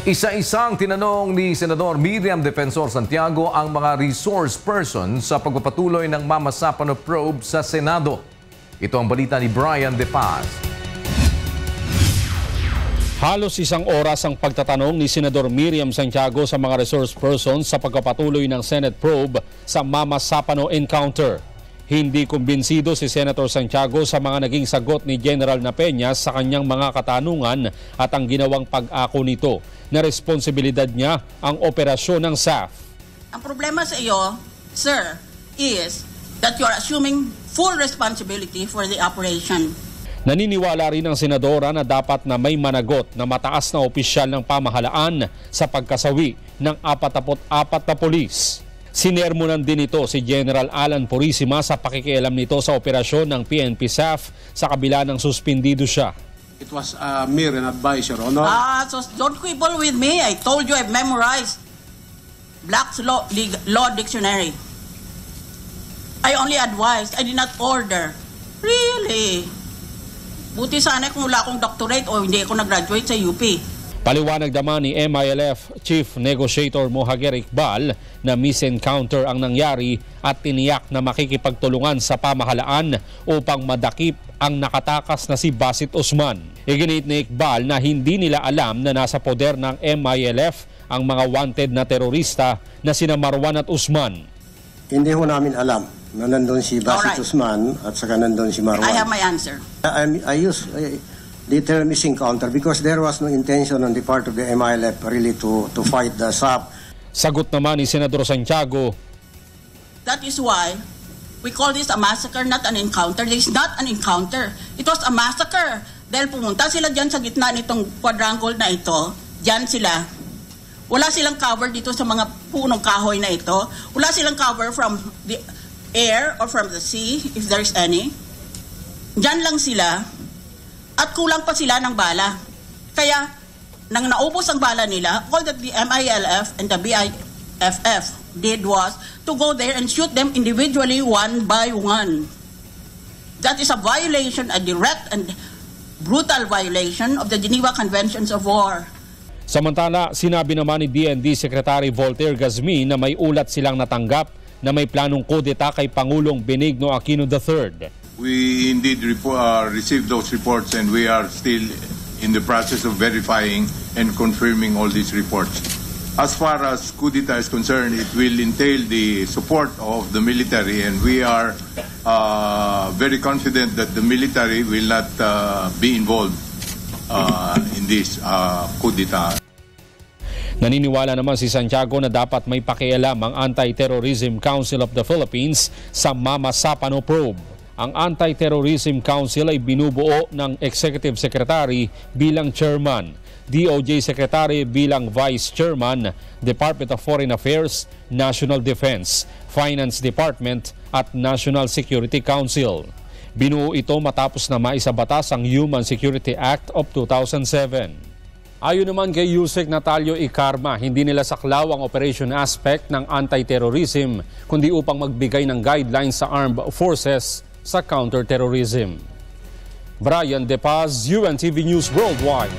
Isa-isang tinanong ni Senador Miriam Defensor Santiago ang mga resource person sa pagpapatuloy ng Mama Sapano probe sa Senado. Ito ang balita ni Brian De Paz. Halos isang oras ang pagtatanong ni Senador Miriam Santiago sa mga resource persons sa pagpapatuloy ng Senate probe sa Mama Sapano encounter. Hindi kumbinsido si Senator Santiago sa mga naging sagot ni General Napeñas sa kanyang mga katanungan at ang ginawang pag-ako nito na responsibilidad niya ang operasyon ng SAF. Ang problema sa iyo, sir, is that you are assuming full responsibility for the operation. Naniniwala rin ang senadora na dapat na may managot na mataas na opisyal ng pamahalaan sa pagkasawi ng 44 na pulis. Sinermonan din ito si General Alan Purisima sa pakikialam nito sa operasyon ng PNP SAF sa kabila ng suspindido siya. It was mere an advice, Your Honor. So don't quibble with me. I told you I've memorized Black's Law Dictionary. I only advised. I did not order. Really? Buti sana kung wala akong doctorate o hindi ako nag-graduate sa UP. Paliwanag naman ni MILF Chief Negotiator Mohager Iqbal na misencounter ang nangyari at tiniyak na makikipagtulungan sa pamahalaan upang madakip ang nakatakas na si Basit Usman. Iginit ni Iqbal na hindi nila alam na nasa poder ng MILF ang mga wanted na terorista na sina Marwan at Usman. Hindi ho namin alam na nandun si Basit Usman at saka nandun si Marwan. I have my answer. I use the term misencounter because there was no intention on the part of the MILF really to fight the SAP. Sagot naman ni Senador Santiago, that is why we call this a massacre, not an encounter. This is not an encounter. It was a massacre. Dahil pumunta sila dyan sa gitna nitong quadrangle na ito, dyan sila. Wala silang cover dito sa mga punong kahoy na ito. Wala silang cover from the air or from the sea, if there is any. Dyan lang sila. At kulang pa sila ng bala. Kaya, nang naubos ang bala nila, all that the MILF and the BIFF did was to go there and shoot them individually one by one. That is a violation, a direct and brutal violation of the Geneva Conventions of War. Samantala, sinabi naman ni DND Secretary Voltaire Gazmi na may ulat silang natanggap na may planong kudeta kay Pangulong Benigno Aquino III. We indeed received those reports and we are still in the process of verifying and confirming all these reports. As far as coup d'etat is concerned, it will entail the support of the military and we are very confident that the military will not be involved in this coup d'etat. Naniniwala naman si Santiago na dapat may pakialam ang Anti-Terrorism Council of the Philippines sa Mama Sapano probe. Ang Anti-Terrorism Council ay binubuo ng Executive Secretary bilang Chairman, DOJ Secretary bilang Vice Chairman, Department of Foreign Affairs, National Defense, Finance Department at National Security Council. Binuo ito matapos na maisabatas ang Human Security Act of 2007. Ayon naman kay Yusek Natalio Icarma, hindi nila saklaw ang operation aspect ng anti-terrorism kundi upang magbigay ng guidelines sa armed forces sa counter-terrorism. Brian De Paz, UNTV News Worldwide.